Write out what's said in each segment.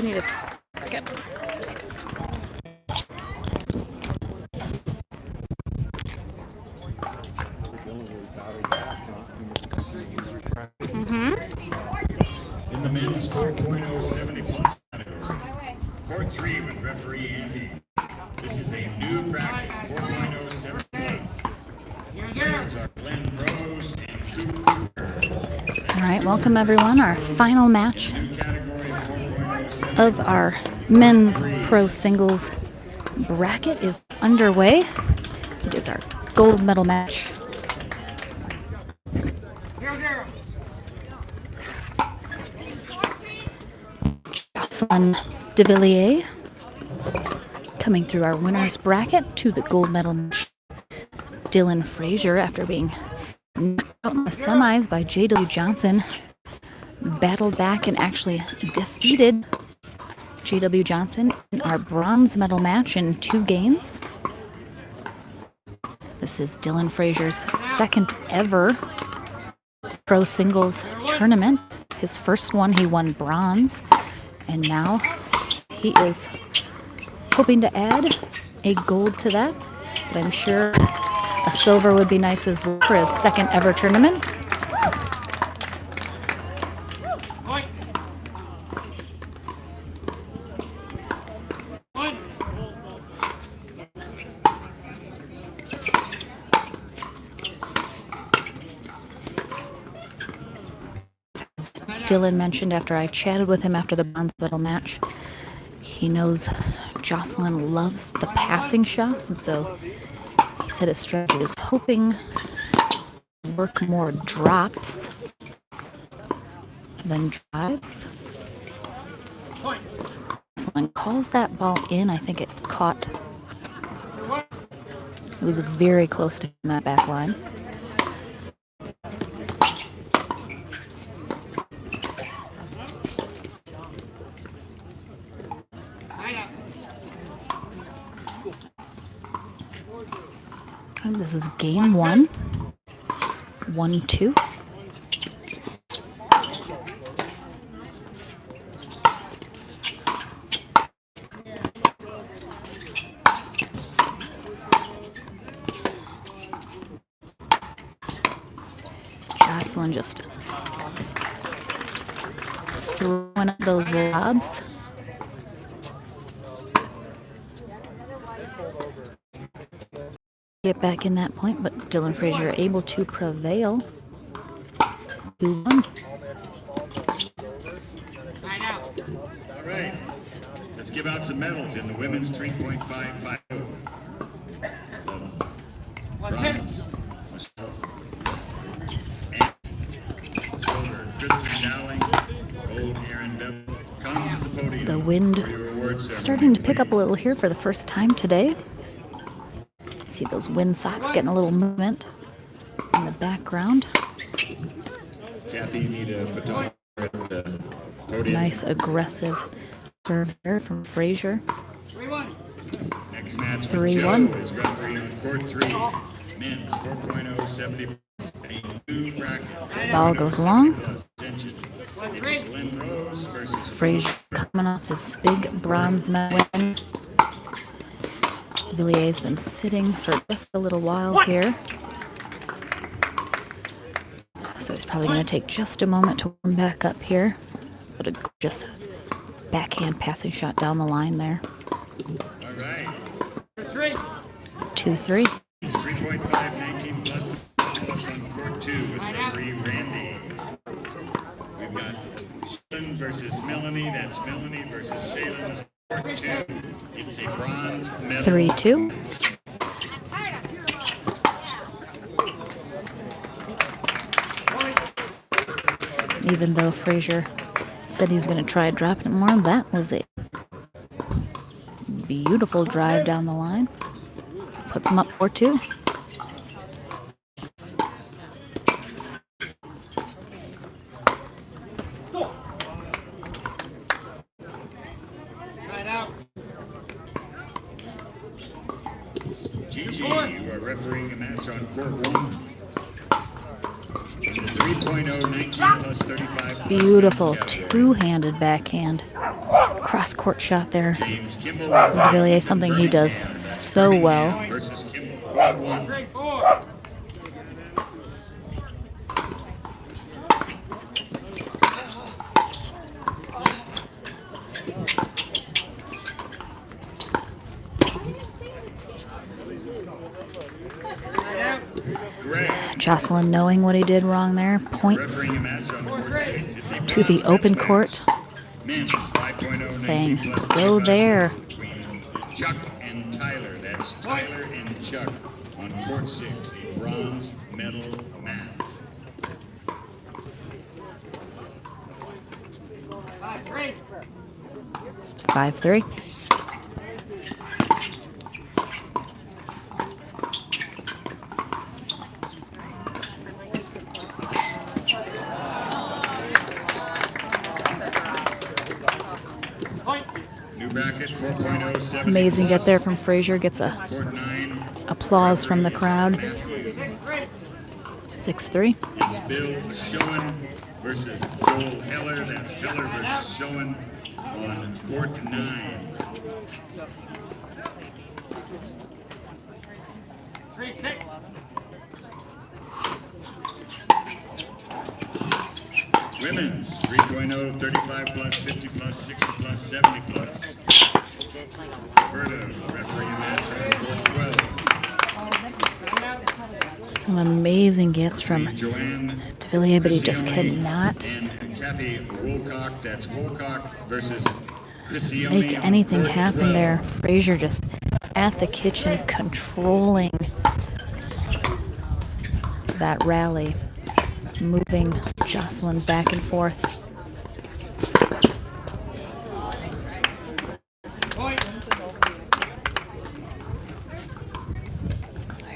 Can you just second? In the men's 4.0 70 plus category, court 3 with referee Andy. This is a new bracket, 4.0 70 plus. Players are Glenn Rose and Sue Cooper. All right, welcome everyone. Our final match of our men's pro singles bracket is underway. It is our gold medal match. Jocelyn Devilliers coming through our winner's bracket to the gold medal match. Dylan Frazier, after being knocked out in the semis by J.W. Johnson, battled back and actually defeated J.W. Johnson in our bronze medal match in 2 games. This is Dylan Frazier's second ever pro singles tournament. His first one, he won bronze, and now he is hoping to add a gold to that, but I'm sure a silver would be nice as well for his second ever tournament. Dylan mentioned after I chatted with him after the bronze medal match, he knows Jocelyn loves the passing shots, and so he said his strategy is hoping to work more drops than drives. Jocelyn calls that ball in. I think it caught. It was very close to that back line. And this is game 1. 1-2. Jocelyn just throwing up those lobs. Get back in that point, but Dylan Frazier able to prevail. 2-1. All right, let's give out some medals in the women's 3.550. Bronze, Michelle. And silver, Kristen Dowling. Gold, Aaron Bevel. Come to the podium. The wind starting to pick up a little here for the first time today. See those wind socks getting a little movement in the background. Kathy, need a photographer at the podium. Nice aggressive serve there from Frazier. 3-1. Next match for 3-1. Joe is referee on court 3. Men's 4.0 70 plus, a new bracket. Ball goes long. Attention. It's Glenn Rose versus Frazier coming off his big bronze medal win. Devilliers has been sitting for just a little while here, so he's probably going to take just a moment to warm back up here. But a gorgeous backhand passing shot down the line there. All right. 2-3. 3.5 19 plus on court 2 with referee Randy. We've got Shaylin versus Melanie. That's Melanie versus Shaylin. Court 2. It's a bronze medal. 3-2. Even though Frazier said he was going to try dropping it more, that was a beautiful drive down the line. Puts him up 4-2. Gigi, you are refereeing a match on court 1. 3.0 19 plus 35 plus Beautiful category. two-handed backhand. cross-court shot there. James Kimball. Devilliers, something he does so well. Versus Kimball. Court 1. Jocelyn, knowing what he did wrong there, points to the open court, saying, go there. Chuck and Tyler. That's Tyler and Chuck on court 6, a bronze medal match. 5-3. New bracket 4.07. Amazing get there from Frazier. Gets a Court 9. applause from the crowd. 6-3. It's Bill Schoen versus Joel Heller. That's Heller versus Schoen on court 9. Women's 3.0, 35 plus, 50 plus, 60 plus, 70 plus. Roberta, the referee in that on court 12. Some amazing gets from Joanne Devilliers, but he just Cristione cannot and Kathy Wolcock. That's Wolcock versus Cristione make on anything court happen 12. there. Frazier just at the kitchen controlling that rally, moving Jocelyn back and forth.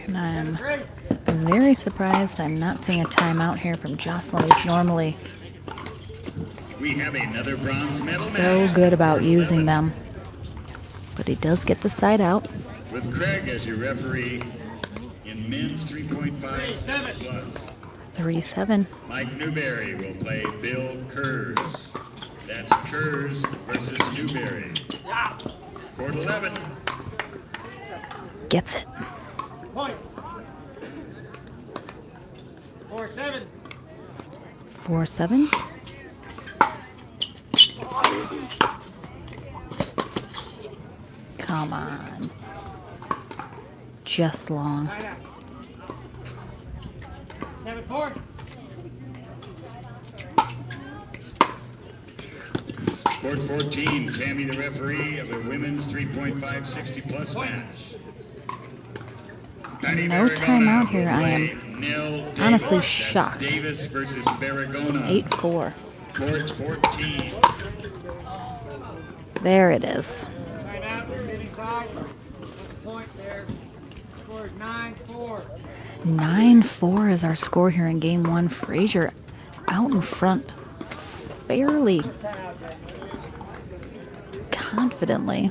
And I'm very surprised I'm not seeing a timeout here from Jocelyn, who's normally We have another bronze medal so match good about using them. But he does get the side out. with Craig as your referee in men's 3.5 plus. 3-7. Mike Newberry will play Bill Kurz. That's Kurz versus Newberry. Court 11. Gets it. Point. 4-7. 4-7. Come on. Just long. 7-4. Court 14, Tammy the referee of the women's 3.5 60 plus match. Patty No Barragona timeout here. will I am play Nell Davis. honestly That's shocked. Davis versus Barragona. 8-4. Court 14. There it is. Timeout, city side. Let's point there. Score is 9-4. 9-4 is our score here in game one. Frazier out in front fairly confidently.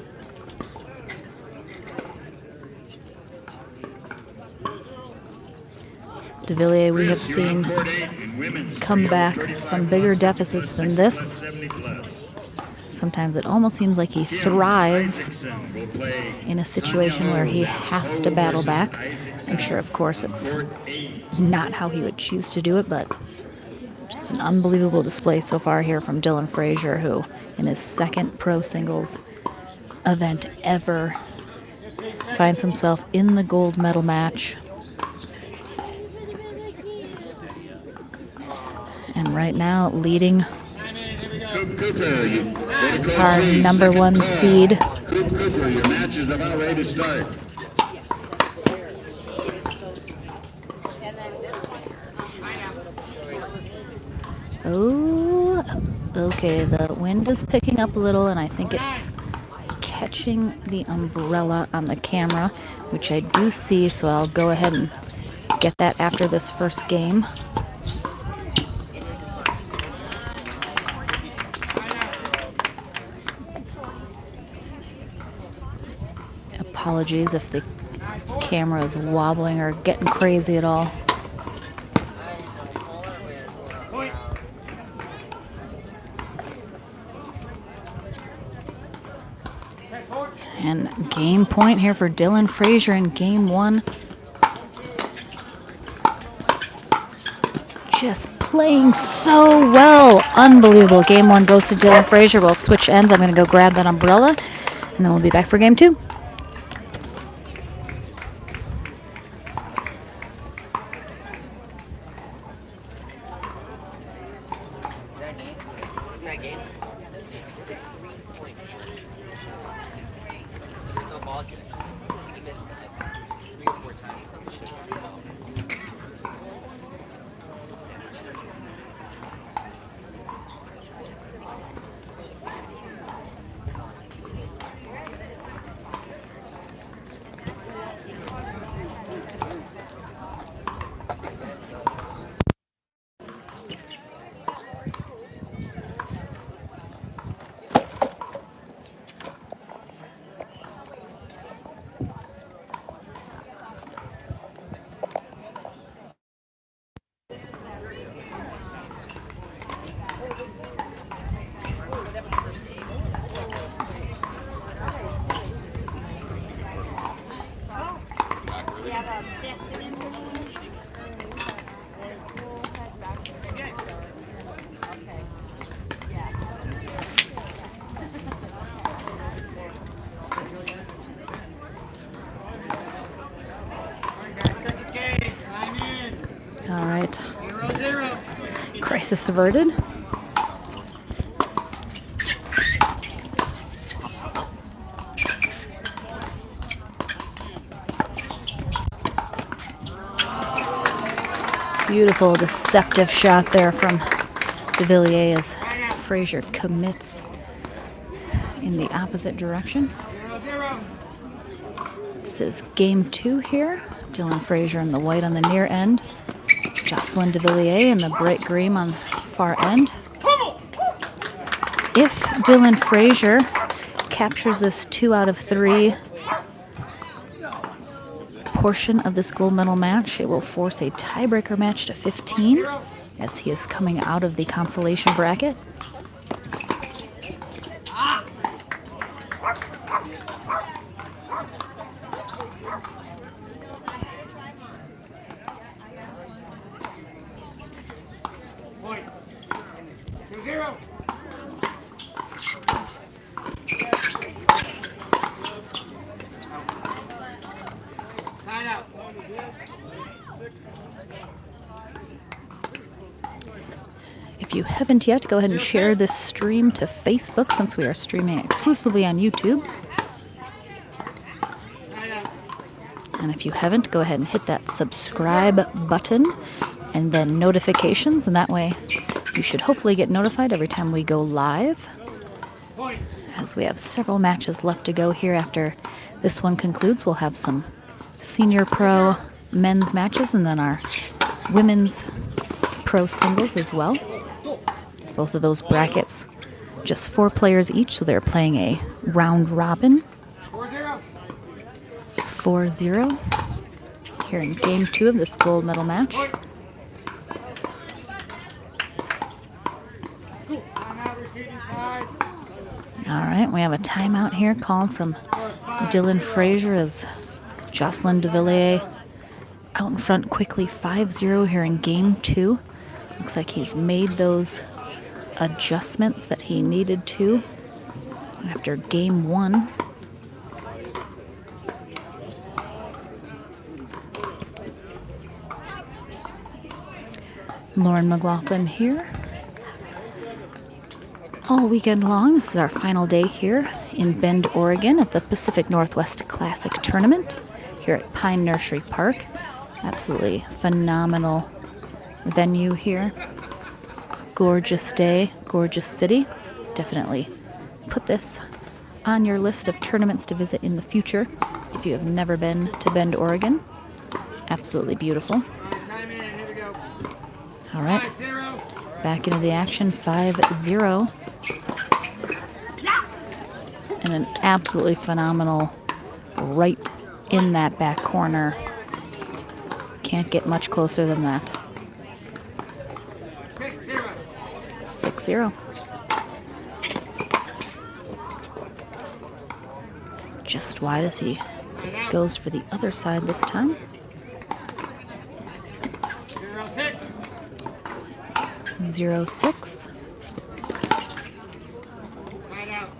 Devilliers, we have Chris, you're on seen court 8 in women's come 3.0, back 35 from bigger plus, 50 deficits plus, than 60 this. plus, 70 plus. Sometimes it almost seems like he Kim thrives Isaacson will play in a situation where he Tanya Ho. has to Ho battle versus back. Isaacson. I'm sure, of course, it's Court 8. not how he would choose to do it, but just an unbelievable display so far here from Dylan Frazier, who in his second pro singles event ever finds himself in the gold medal match. And right now leading Coop Cooper, you go to court our 3, number second one call. seed. Coop Cooper, your match is about ready to start. Oh, okay, the wind is picking up a little, and I think it's catching the umbrella on the camera, which I do see, so I'll go ahead and get that after this first game. Apologies if the camera is wobbling or getting crazy at all. And game point here for Dylan Frazier in game 1. Just playing so well. Unbelievable. Game 1 goes to Dylan Frazier. We'll switch ends. I'm going to go grab that umbrella, and then we'll be back for game 2. Isn't that game? Is it 3 points? There's no ball game. He missed like 3 or 4 times. All right. 0-0. Crisis averted. Beautiful deceptive shot there from Devilliers as Frazier commits in the opposite direction. 0-0. This is game 2 here. Dylan Frazier in the white on the near end. Jocelyn Devilliers in the bright green on far end. If Dylan Frazier captures this 2 out of 3 portion of this gold medal match, it will force a tiebreaker match to 15 as he is coming out of the consolation bracket. Point. 2-0. Side out. If you haven't yet, go ahead and share this stream to Facebook since we are streaming exclusively on YouTube. Side out. And if you haven't, go ahead and hit that subscribe button and then notifications, and that way you should hopefully get notified every time we go live, Point. as we have several matches left to go here. After this one concludes, we'll have some senior pro men's matches and then our women's pro singles as well. Both of those brackets, just 4 players each, so they're playing a round robin. 4-0. 4-0 here in game 2 of this gold medal match. Timeout receiving side. All right, we have a timeout here called from Dylan Frazier as Jocelyn Devilliers out in front quickly, 5-0 here in game 2. Looks like he's made those adjustments that he needed to after game 1. Lauren McLaughlin here all weekend long. This is our final day here in Bend, Oregon at the Pacific Northwest Classic Tournament here at Pine Nursery Park. Absolutely phenomenal venue here. Gorgeous day, gorgeous city. Definitely put this on your list of tournaments to visit in the future if you have never been to Bend, Oregon. Absolutely beautiful. Time in. Here we go. All right, 5-0. back into the action, 5-0. And an absolutely phenomenal right in that back corner. Can't get much closer than that. 6-0. 6-0. just wide as he goes for the other side this time. 0-6. 0-6. Side out.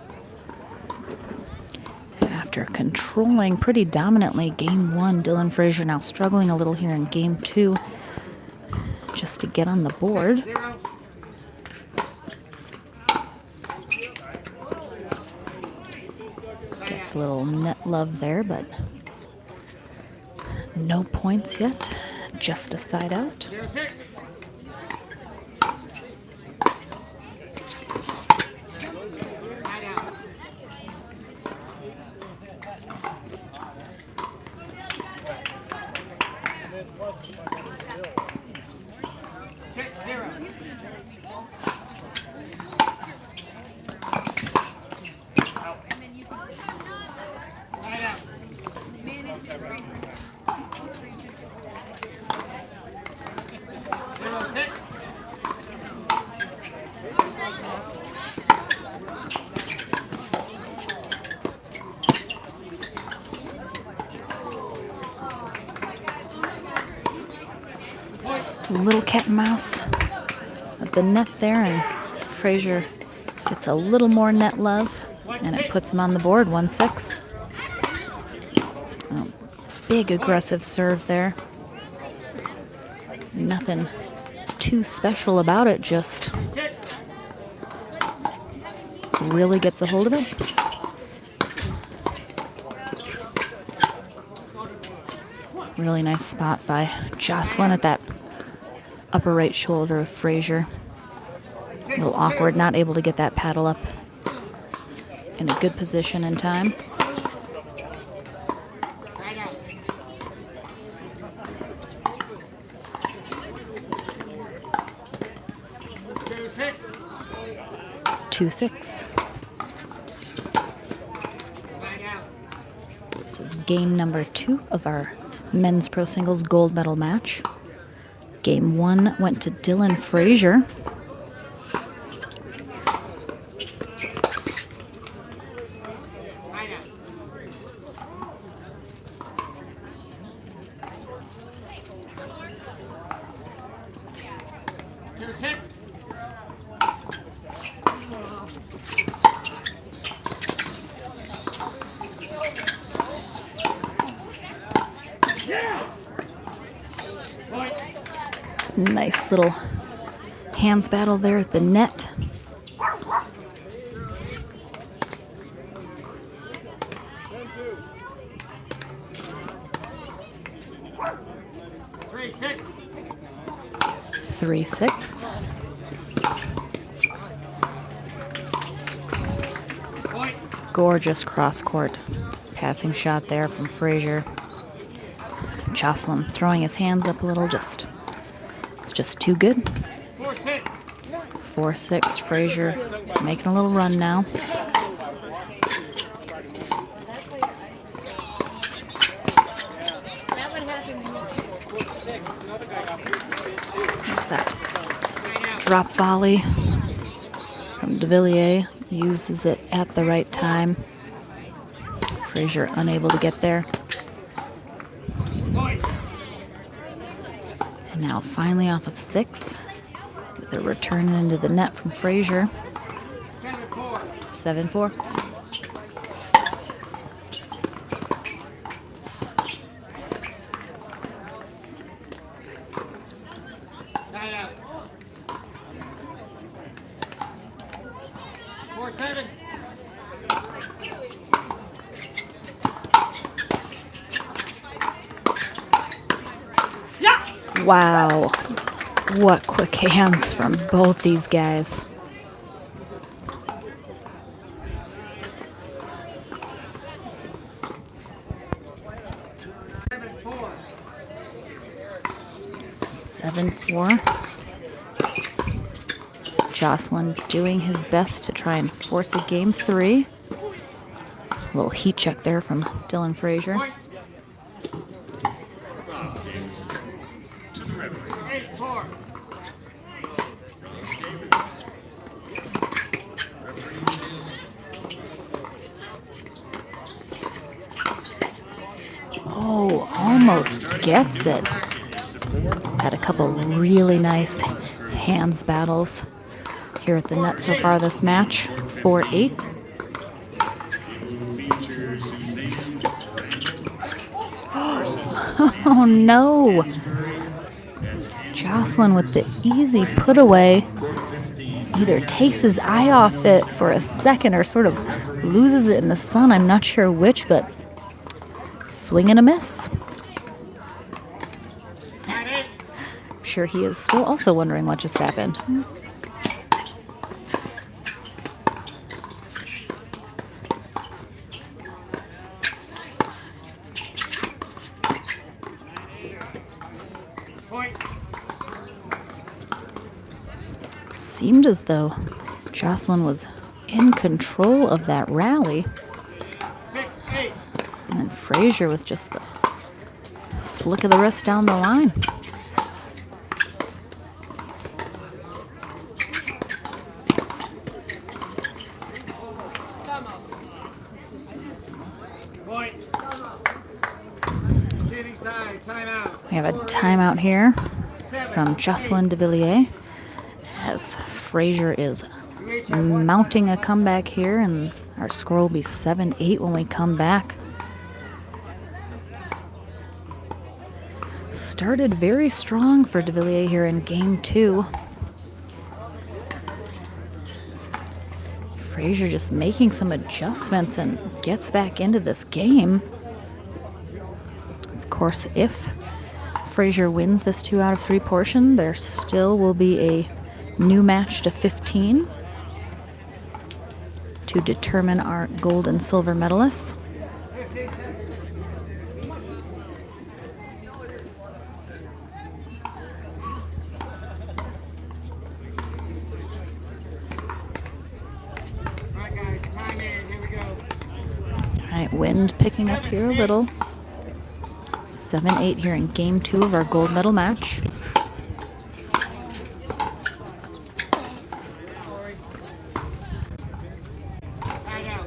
After controlling pretty dominantly game 1, Dylan Frazier now struggling a little here in game 2 just to get on the board. 0. Gets a little net love there, but no points yet. Just a side out. 0-6. Side out. 6-0. Side out. 0-6. Little cat and mouse at the net there, and Frazier gets a little more net love, and it puts him on the board, 1-6. Oh, big aggressive serve there. Nothing too special about it, just 6. really gets a hold of it. Really nice spot by Jocelyn at that upper right shoulder of Frazier. A little awkward, not able to get that paddle up in a good position in time. Side out. 2-6. 2-6. Side out. This is game number 2 of our men's pro singles gold medal match. Game 1 went to Dylan Frazier. Side out. 2-6. Point. Nice little hands battle there at the net. Three, 6. 3-6. Point. Gorgeous cross-court passing shot there from Frazier. Jocelyn throwing his hands up a little, it's just too good. 4-6. 4-6, Frazier making a little run now. There's that drop volley from Devilliers. Uses it at the right time. Frazier unable to get there. Point. And now finally off of 6. With a return into the net from Frazier. 7-4. 7-4. Side out. 4-7. Wow. What quick hands from both these guys. Four. 7-4. Jocelyn doing his best to try and force a game 3. A little heat check there from Dylan Frazier. Point. Rob Davis. To the referee. 8-4. Rob Davis. Referee stands. almost gets it. Had a couple really nice hands battles here at the net so far this match. 4-8. It will feature Suzanne Oh no! That's Jocelyn with the easy put away. court 15. Either takes his eye off it for a second or sort of loses it in the sun. I'm not sure which, but swing and a miss. I'm sure he is still also wondering what just happened. Point. Seemed as though Jocelyn was in control of that rally. 6-8. And then Frazier with just the flick of the wrist down the line. Point. Receiving side. Timeout. We have a timeout here from Jocelyn Devilliers as Frazier is mounting a comeback here, and our score will be 7-8 when we come back. Started very strong for Devilliers here in game 2. Frazier just making some adjustments and gets back into this game. Of course, if Frazier wins this 2 out of 3 portion, there still will be a new match to 15 to determine our gold and silver medalists. All right, guys. Time in. Here we go. All right, wind picking up here a little. 7-8 here in game 2 of our gold medal match. Side out.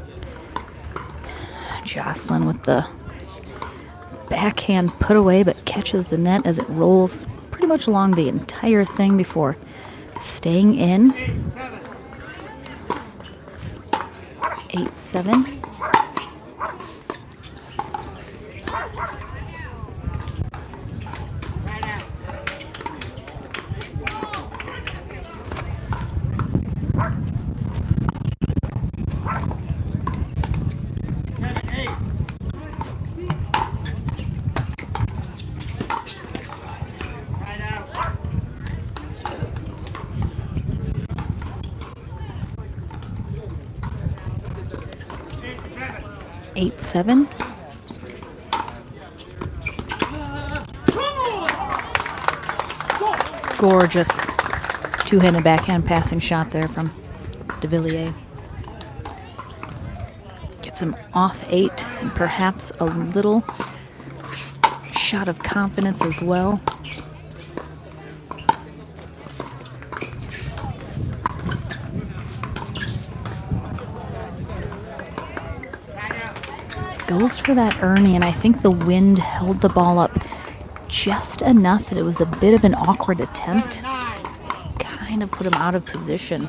Jocelyn with the backhand put away, but catches the net as it rolls pretty much along the entire thing before staying in. 8-7. 8-7. Side out. Seven, eight. Side out. 8-7. Eight, 7. Gorgeous two-handed backhand passing shot there from Devilliers. Gets him off 8 and perhaps a little shot of confidence as well. Side out. Goes for that Ernie, and I think the wind held the ball up just enough that it was a bit of an awkward attempt. 9. Kind of put him out of position.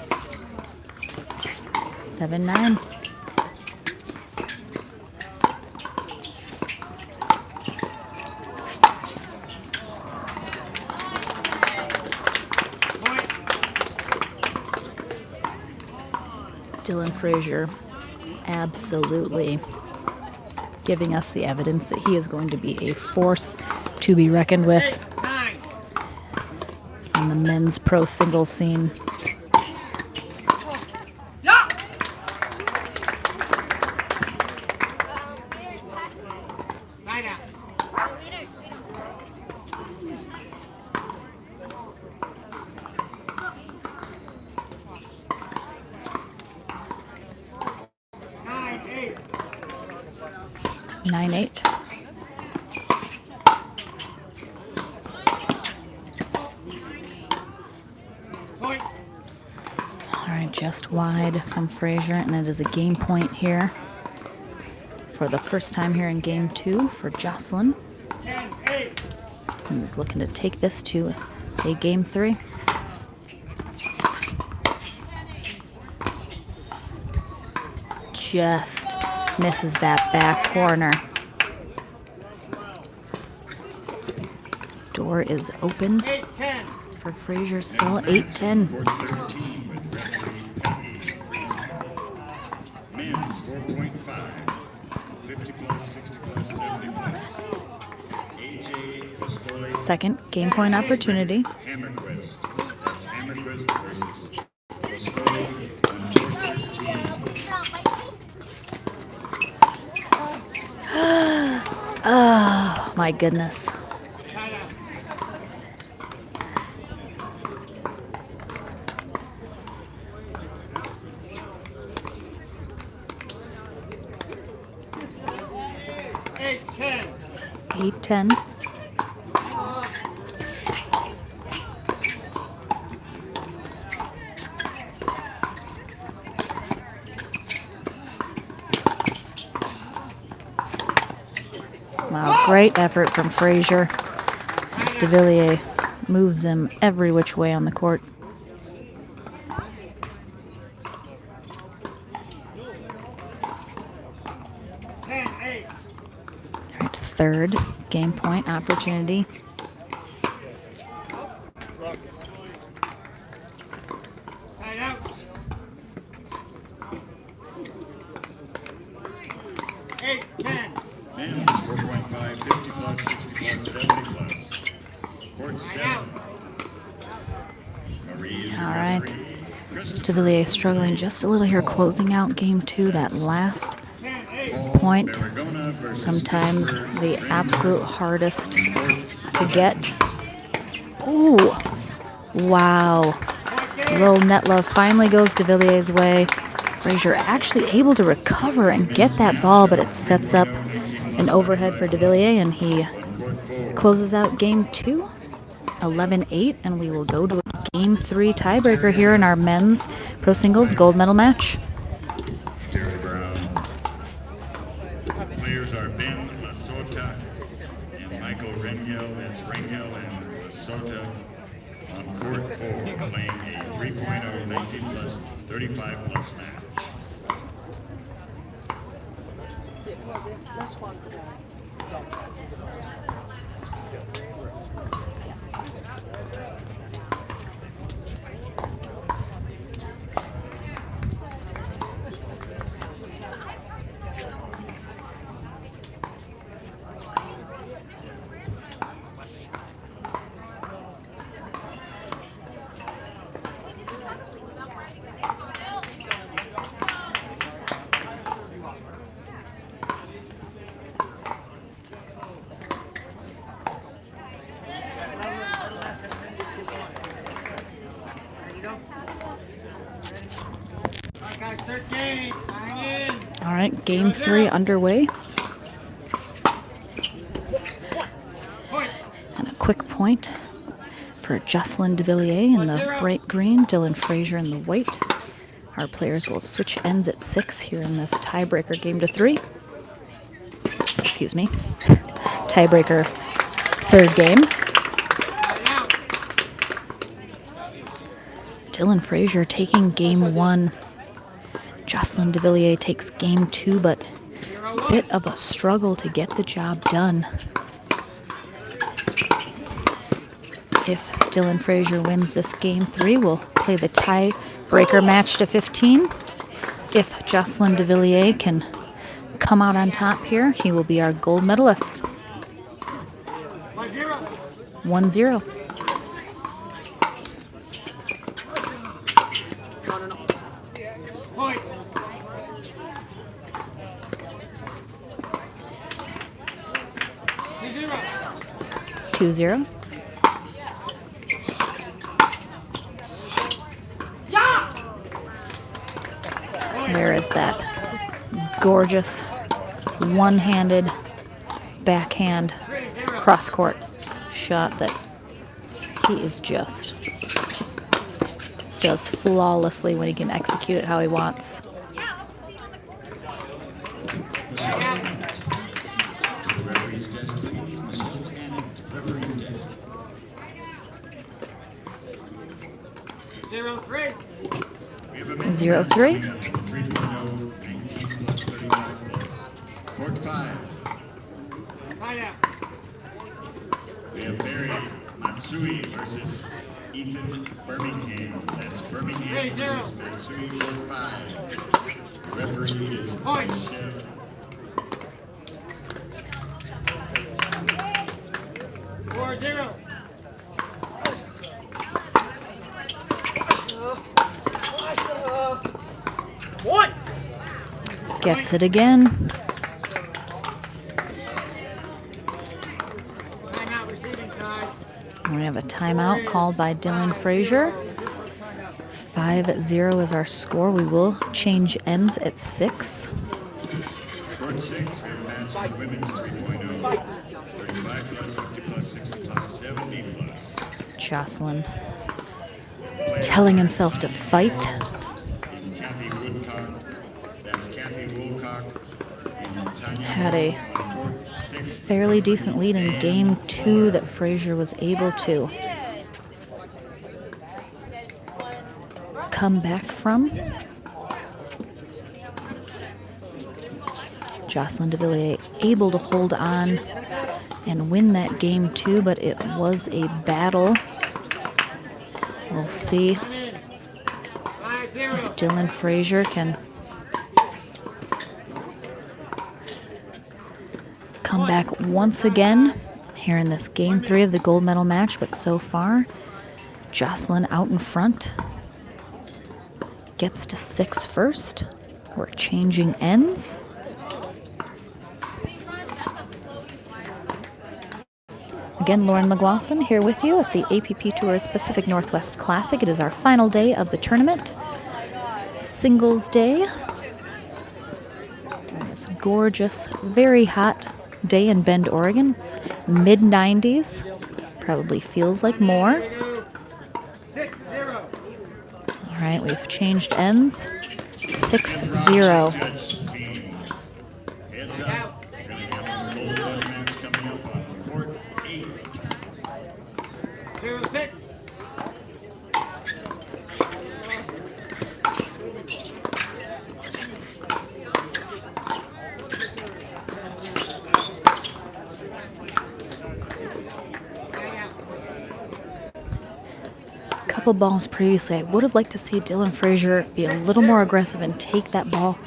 7-9. Point. Dylan Frazier absolutely giving us the evidence that he is going to be a force to be reckoned with 8, 9. in the men's pro singles scene. Side out. Nine, 8. 9-8. Point. All right, just wide from Frazier, and it is a game point here for the first time here in game 2 for Jocelyn. 10-8. He's looking to take this to a game 3. Just misses that back corner. Door is open 8-10. for Frazier still, 8-10. Court 13 with referee Frazier. Men's 4.5, 50 plus, 60 plus, 70 plus. AJ Foscoli. Second game point opportunity. Hammerquist. That's Hammerquist versus Foscoli on court 13. Oh, my goodness. Timeout. Eight, 10. 8-10. Wow, great effort from Frazier as Devilliers moves him every which way on the court. Eight. All right, third game point opportunity. Timeout. 8-10. Men's 4.5, 50 plus, 60 plus, 70 plus. Court 7. Marie is your All right. referee. Christopher Devilliers struggling just a little here, closing out game 2, that last 10-8. point. Barragona versus Sometimes Christopher the Renz. absolute hardest Court to 7. get. Ooh, wow. Little net love finally goes Devilliers' way. Frazier actually able to recover and get that ball, but it sets up an overhead for Devilliers, and he Court 4. closes out game 2, 11-8, and we will go to a game 3 tiebreaker here in our men's pro singles gold medal match. Terry Brown. Players are Ben Lasota and Michael Rengel. That's Rengel and Lasota on court 4, playing a 3.0 19 plus 35 plus match. Guys, 13. Hang in. All right, game 3 underway. Point. And a quick point for Jocelyn Devilliers in the bright green, Dylan Frazier in the white. Our players will switch ends at 6 here in this tiebreaker game to 3. Excuse me. Tiebreaker third game. Timeout. Dylan Frazier taking game 1. Jocelyn Devilliers takes game 2, but a bit of a struggle to get the job done. If Dylan Frazier wins this game 3, we'll play the tiebreaker match to 15. If Jocelyn Devilliers can come out on top here, he will be our gold medalist. 1-0. 1-0. Point. 2-0. There is that gorgeous one-handed backhand cross-court shot that he is just does flawlessly when he can execute it how he wants. To the referee's desk, please. Michelle referee's desk. 0-3. We have a men's 0-3. match coming up, 3.0, 19 plus 35 plus. Court 5. Timeout. We have Barry Matsui versus Ethan Birmingham. That's Birmingham versus Matsui, Court 5. The referee is Point. Michelle. 4-0. One. Gets it again. Timeout receiving side. We have a timeout called by Dylan Frazier. 5-0 is our score. We will change ends at 6. Court 6, we have a match in the women's 3.0. 35 plus, 50 plus, 60 plus, 70 plus. Jocelyn telling himself to fight. And Kathy Woodcock, that's Kathy Woolcock. And Tanya Had a on court 6. fairly decent lead in game 2 that Frazier was able to come back from. Jocelyn Devilliers able to hold on and win that game 2, but it was a battle. We'll see 5-0. if Dylan Frazier can come back once again here in this game 3 of the gold medal match, but so far Jocelyn out in front. Gets to 6 first. We're changing ends. Again, Lauren McLaughlin here with you at the APP Tours Pacific Northwest Classic. It is our final day of the tournament. Singles day. On this gorgeous, very hot day in Bend, Oregon. It's mid-90s. Probably feels like more. 6-0. All right, we've changed ends. 6-0. Judge team. Heads up. We're going to have a gold medal match coming up on court 8. 0-6. Couple balls previously, I would have liked to see Dylan Frazier be a little more aggressive and take that ball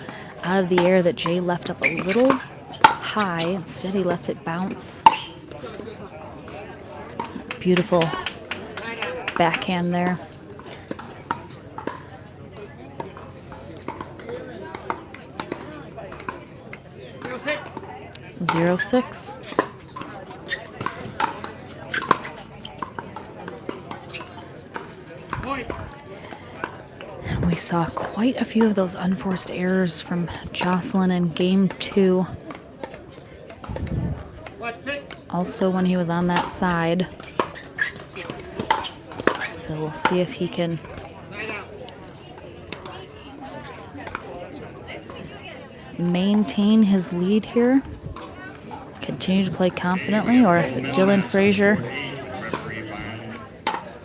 out of the air that Jay left up a little high. Instead, he lets it bounce. Beautiful backhand there. Point. 0-6. We saw quite a few of those unforced errors from Jocelyn in game 2. What, 6? Also when he was on that side. So we'll see if he can Timeout. maintain his lead here. Continue to play confidently, or if Dylan Frazier Court 8 with referee Brian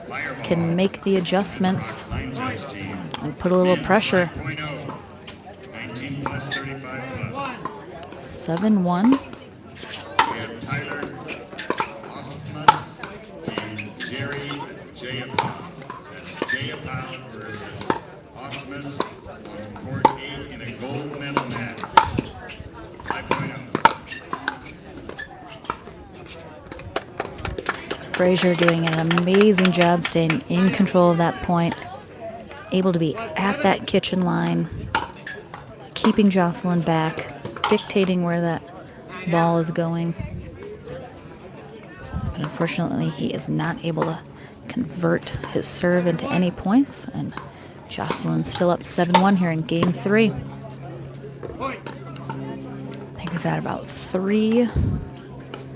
Fireball. can make the adjustments Line judge team. and put a little pressure. 5.0. 19 plus 35 plus. 7-1. We have Tyler Osmus and Jerry Jayapal. That's Jayapal versus Osmus on court 8 in a gold medal match. 5.0. Frazier doing an amazing job staying in control of that point. Able to be at that kitchen line, keeping Jocelyn back, dictating where that ball is going. But unfortunately, he is not able to convert his serve into any points, and Jocelyn's still up 7-1 here in game 3. Point. I think we've had about 3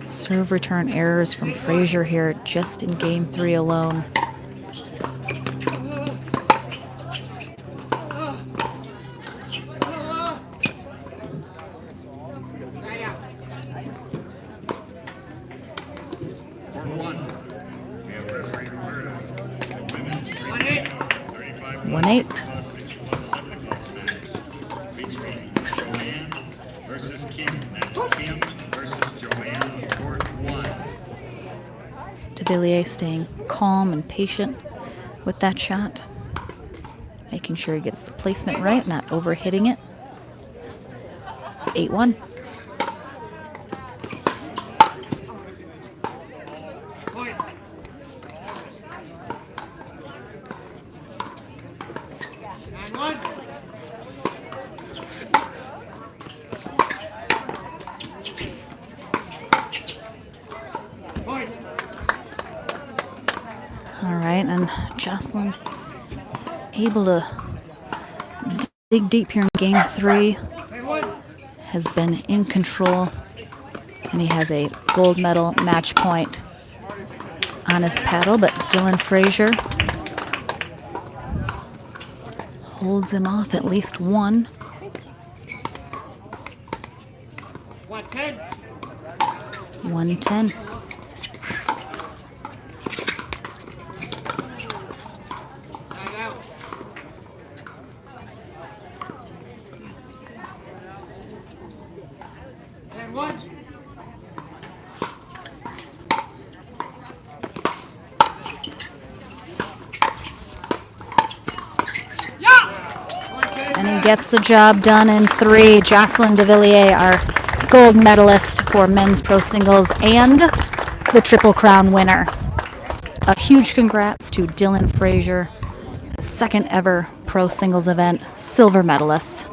serve return errors from Frazier here just in game 3 alone. Timeout. Court 1, That's Kim versus Joanne on court 1. Devilliers staying calm and patient with that shot. Making sure he gets the placement right, not overhitting it. 8-1. Point. Nine, one. Point. All right, and Jocelyn able to dig deep here in game 3. Hey, one. Has been in control, and he has a gold medal match point on his paddle, but Dylan Frazier holds him off at least one. 110. 110. Time out. And one. And he gets the job done in 3. Jocelyn Devilliers, our gold medalist for men's pro singles and the Triple Crown winner. A huge congrats to Dylan Frazier, his second ever pro singles event, silver medalist.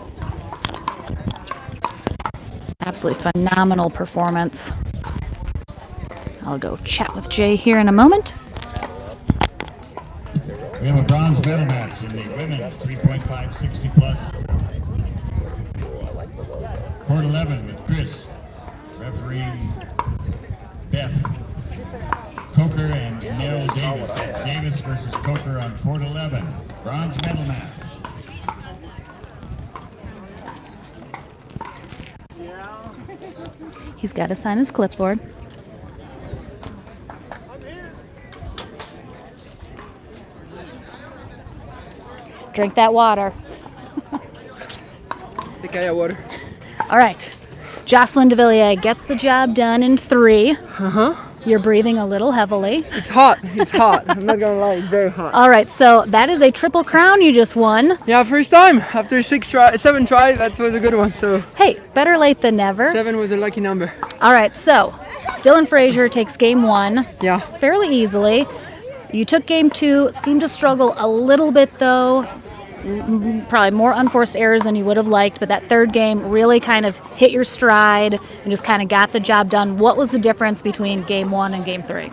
Absolutely phenomenal performance. I'll go chat with Jay here in a moment. We have a bronze medal match in the women's 3.5 60 plus. Court 11 with Chris, referee Beth, Coker and Nell Davis. That's Davis versus Coker on court 11. Bronze medal match. He's got to sign his clipboard. Drink that water. I think I have water. All right. Jocelyn Devilliers gets the job done in 3. You're breathing a little heavily. It's hot. It's hot. I'm not gonna lie, it's very hot. All right, so that is a triple crown you just won. Yeah, first time after 7 tries. That was a good one. So Hey, better late than never. 7 was a lucky number. All right, so Dylan Frazier takes game 1 Yeah. fairly easily. You took game 2, seemed to struggle a little bit though. Probably more unforced errors than you would have liked, but that third game really kind of hit your stride and just kind of got the job done. What was the difference between game 1 and game 3?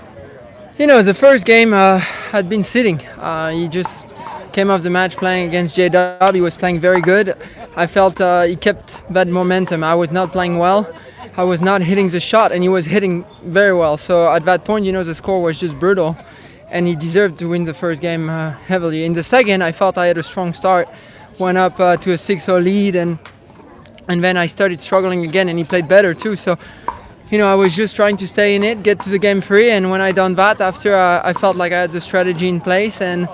You know, the first game had been sitting. He just came off the match playing against J-Dub. He was playing very good. I felt he kept that momentum. I was not playing well. I was not hitting the shot, and he was hitting very well. So at that point, you know, the score was just brutal. And he deserved to win the first game heavily. In the second, I felt I had a strong start, went up to a 6-0 lead, and then I started struggling again, and he played better too. So, you know, I was just trying to stay in it, get to the game 3, and when I done that, after I felt like I had the strategy in place, and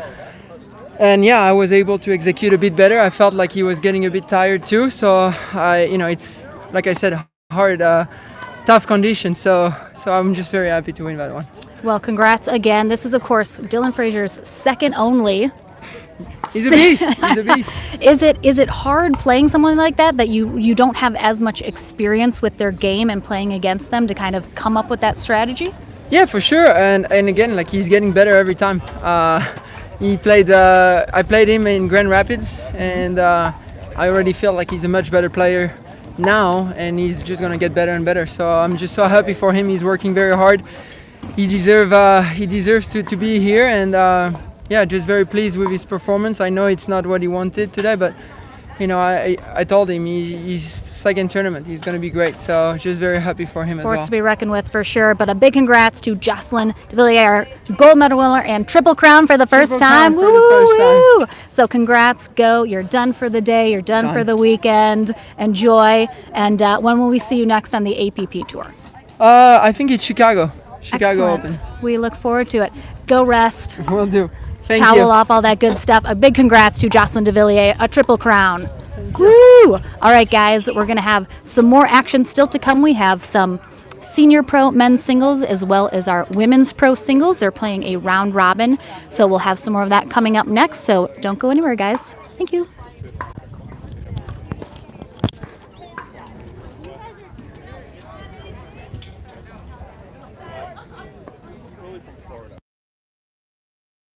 yeah, I was able to execute a bit better. I felt like he was getting a bit tired too. So you know, it's like I said, hard, tough conditions. So I'm just very happy to win that one. Well, congrats again. This is, of course, Dylan Frazier's second only. He's a beast. He's a beast. Is it hard playing someone like that you don't have as much experience with their game and playing against them to kind of come up with that strategy? Yeah, for sure. And again, like, he's getting better every time. He played. I played him in Grand Rapids, and I already feel like he's a much better player now, and he's just gonna get better and better. So I'm just so happy for him. He's working very hard. He deserves to be here, and yeah, just very pleased with his performance. I know it's not what he wanted today, but you know, I told him he's second tournament. He's going to be great. So just very happy for him as well. Force to be reckoned with for sure. But a big congrats to Jocelyn Devilliers, gold medal winner and triple crown for the first time. Triple crown for the first Woo! So congrats. Go. You're done for the day. You're done for the weekend. Enjoy. And when will we see you next on the APP tour? I think it's Chicago. Chicago Excellent. Open. We look forward to it. Go rest. Will do. Thank Towel you. off, all that good stuff. A big congrats to Jocelyn Devilliers, a triple crown. Woo! All right, guys, we're going to have some more action still to come. We have some senior pro men's singles as well as our women's pro singles. They're playing a round robin, so we'll have some more of that coming up next. So don't go anywhere, guys. Thank you.